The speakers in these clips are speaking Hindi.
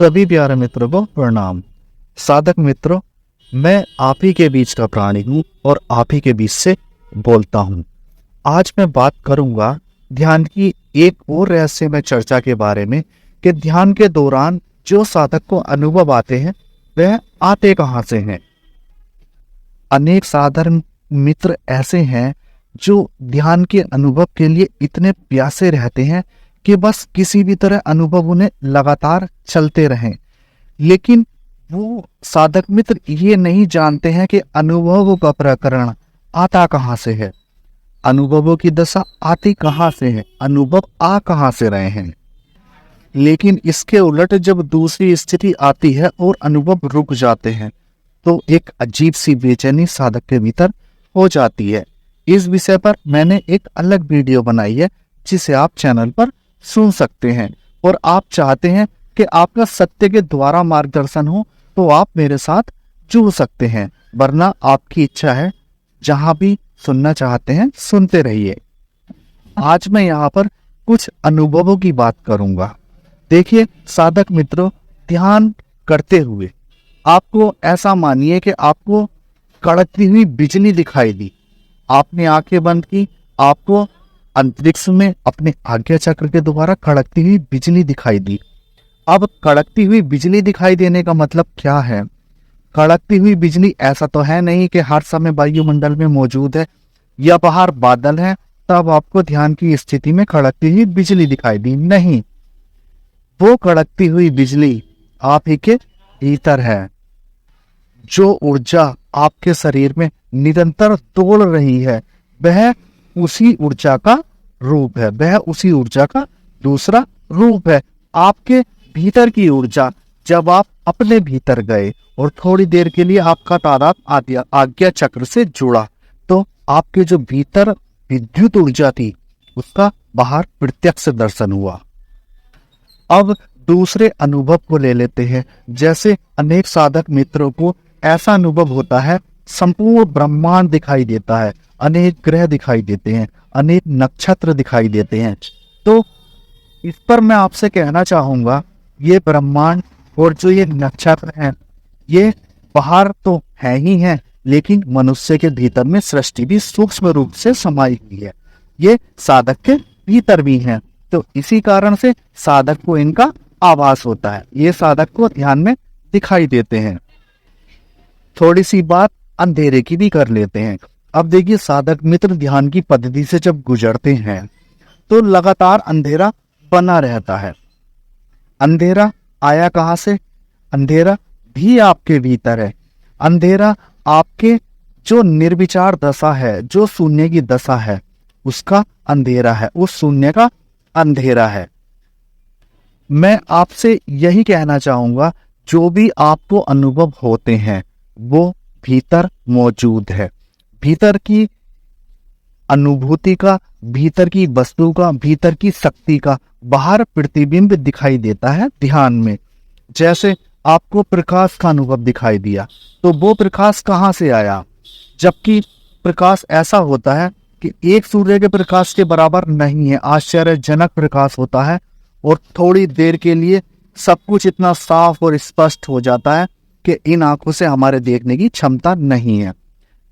सभी प्यारे मित्रों को प्रणाम। साधक मित्रों, मैं आप ही के बीच का प्राणी हूँ और आप ही के बीच से बोलता हूँ। आज मैं बात करूंगा ध्यान की एक और रहस्यमय चर्चा के बारे में कि ध्यान के दौरान जो साधक को अनुभव आते हैं वह आते कहाँ से हैं। अनेक साधारण मित्र ऐसे हैं जो ध्यान के अनुभव के लिए इतने प्यासे रहते हैं कि बस किसी भी तरह अनुभव उन्हें लगातार चलते रहें। लेकिन वो साधक मित्र ये नहीं जानते हैं कि अनुभवों का प्रकरण आता कहाँ से है, अनुभवों की दशा आती कहाँ से है, अनुभव आ कहाँ से रहे हैं। लेकिन इसके उलट जब दूसरी स्थिति आती है और अनुभव रुक जाते हैं तो एक अजीब सी बेचैनी साधक के भीतर हो जाती है। इस विषय पर मैंने एक अलग वीडियो बनाई है जिसे आप चैनल पर सुन सकते हैं। और आप चाहते हैं कि आपका सत्य के द्वारा मार्गदर्शन हो तो आप मेरे साथ जुड़ सकते हैं, वरना आपकी इच्छा है, जहां भी सुनना चाहते हैं सुनते रहिए। आज मैं यहाँ पर कुछ अनुभवों की बात करूंगा। देखिए साधक मित्रों, ध्यान करते हुए आपको ऐसा मानिए कि आपको कड़कती हुई बिजली दिखाई दी। आपने आंखें बंद की, आपको अंतरिक्ष में अपने आज्ञा चक्र के द्वारा कड़कती हुई बिजली दिखाई दी। अब कड़कती हुई बिजली दिखाई देने का मतलब क्या है? कड़कती हुई बिजली ऐसा तो है नहीं कि हर समय वायुमंडल में मौजूद है या बाहर बादल है तब आपको ध्यान की स्थिति में कड़कती हुई बिजली दिखाई दी। नहीं, वो कड़कती हुई बिजली आप ही के भीतर है। जो ऊर्जा आपके शरीर में निरंतर दौड़ रही है वह उसी ऊर्जा का रूप है, वह उसी ऊर्जा का दूसरा रूप है। आपके भीतर की ऊर्जा, जब आप अपने भीतर गए और थोड़ी देर के लिए आपका तादाद आज्ञा चक्र से जुड़ा तो आपके जो भीतर विद्युत ऊर्जा थी उसका बाहर प्रत्यक्ष दर्शन हुआ। अब दूसरे अनुभव को ले लेते हैं। जैसे अनेक साधक मित्रों को ऐसा अनुभव होता है, संपूर्ण ब्रह्मांड दिखाई देता है, अनेक ग्रह दिखाई देते हैं, अनेक नक्षत्र दिखाई देते हैं। तो इस पर मैं आपसे कहना चाहूंगा, ये ब्रह्मांड और जो ये नक्षत्र हैं ये बाहर तो है ही हैं, लेकिन मनुष्य के भीतर में सृष्टि भी सूक्ष्म रूप से समाई हुई है। ये साधक के भीतर भी हैं, तो इसी कारण से साधक को इनका आभास होता है, ये साधक को ध्यान में दिखाई देते हैं। थोड़ी सी बात अंधेरे की भी कर लेते हैं। अब देखिए साधक मित्र ध्यान की पद्धति से जब गुजरते हैं तो लगातार अंधेरा बना रहता है। अंधेरा आया कहाँ से? अंधेरा भी आपके भीतर है। अंधेरा आपके जो निर्विचार दशा है, जो शून्य की दशा है, उसका अंधेरा है, उस शून्य का अंधेरा है। मैं आपसे यही कहना चाहूंगा, जो भी आपको अनुभव होते हैं वो भीतर मौजूद है। भीतर की अनुभूति का, भीतर की वस्तु का, भीतर की शक्ति का बाहर प्रतिबिंब दिखाई देता है ध्यान में। जैसे आपको प्रकाश का अनुभव दिखाई दिया तो वो प्रकाश कहाँ से आया? जबकि प्रकाश ऐसा होता है कि एक सूर्य के प्रकाश के बराबर नहीं है, आश्चर्यजनक प्रकाश होता है और थोड़ी देर के लिए सब कुछ इतना साफ और स्पष्ट हो जाता है कि इन आंखों से हमारे देखने की क्षमता नहीं है।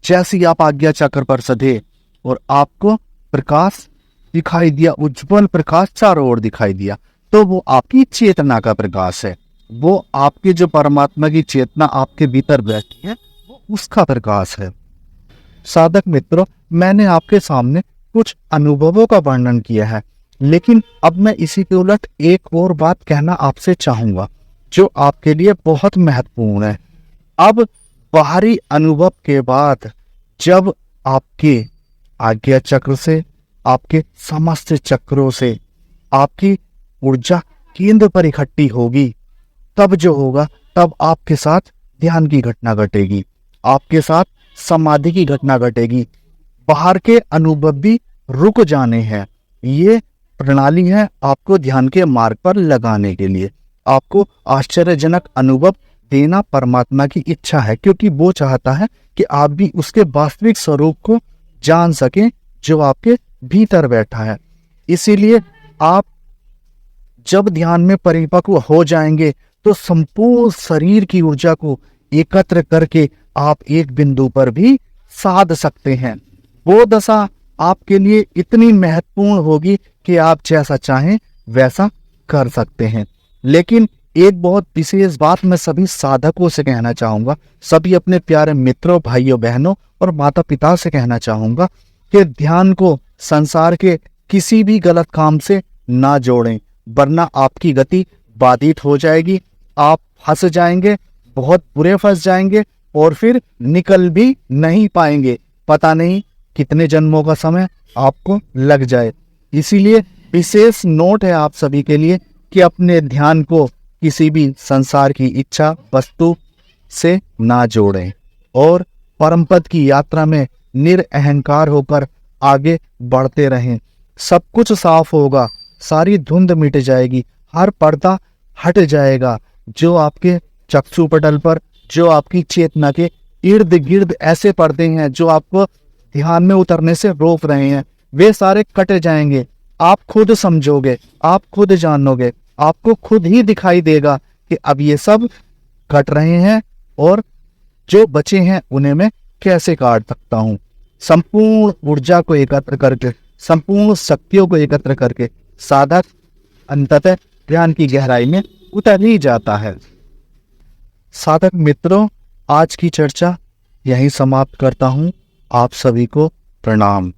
जैसे ही आप आज्ञा चक्र पर सधे और आपको प्रकाश दिखाई दिया, उज्जवल प्रकाश चारों ओर दिखाई दिया, तो वो आपकी चेतना का प्रकाश है। वो आपकी जो परमात्मा की चेतना आपके भीतर बैठी है वो उसका प्रकाश है। साधक मित्रों, मैंने आपके सामने कुछ अनुभवों का वर्णन किया है, लेकिन अब मैं इसी के उलट एक और बात कहना आपसे चाहूंगा जो आपके लिए बहुत महत्वपूर्ण है। अब बाहरी अनुभव के बाद जब आपके आज्ञा चक्र से, आपके समस्त चक्रों से आपकी ऊर्जा केंद्र पर इकट्ठी होगी, तब जो होगा, तब आपके साथ ध्यान की घटना घटेगी, आपके साथ समाधि की घटना घटेगी। बाहर के अनुभव भी रुक जाने हैं। ये प्रणाली है आपको ध्यान के मार्ग पर लगाने के लिए। आपको आश्चर्यजनक अनुभव देना परमात्मा की इच्छा है, क्योंकि वो चाहता है कि आप भी उसके वास्तविक स्वरूप को जान सकें जो आपके भीतर बैठा है। इसीलिए आप जब ध्यान में परिपक्व हो जाएंगे तो संपूर्ण शरीर की ऊर्जा को एकत्र करके आप एक बिंदु पर भी साध सकते हैं। वो दशा आपके लिए इतनी महत्वपूर्ण होगी कि आप जैसा चाहें वैसा कर सकते हैं। लेकिन एक बहुत विशेष बात मैं सभी साधकों से कहना चाहूंगा, सभी अपने प्यारे मित्रों, भाइयों, बहनों और माता पिता से कहना चाहूंगा कि ध्यान को संसार के किसी भी गलत काम से ना जोड़ें, वरना आपकी गति बाधित हो जाएगी। आप फंस जाएंगे, बहुत बुरे फंस जाएंगे और फिर निकल भी नहीं पाएंगे। पता नहीं कितने जन्मों का समय आपको लग जाए। इसीलिए विशेष नोट है आप सभी के लिए कि अपने ध्यान को किसी भी संसार की इच्छा वस्तु से ना जोड़ें और परम पद की यात्रा में निरअहंकार होकर आगे बढ़ते रहें। सब कुछ साफ होगा, सारी धुंध मिट जाएगी, हर पर्दा हट जाएगा। जो आपके चक्षु पटल पर, जो आपकी चेतना के इर्द गिर्द ऐसे पर्दे हैं जो आपको ध्यान में उतरने से रोक रहे हैं, वे सारे कट जाएंगे। आप खुद समझोगे, आप खुद जानोगे, आपको खुद ही दिखाई देगा कि अब ये सब कट रहे हैं और जो बचे हैं उन्हें मैं कैसे काट सकता हूं। संपूर्ण ऊर्जा को एकत्र करके, संपूर्ण शक्तियों को एकत्र करके साधक अंततः ध्यान की गहराई में उतर ही जाता है। साधक मित्रों, आज की चर्चा यहीं समाप्त करता हूं। आप सभी को प्रणाम।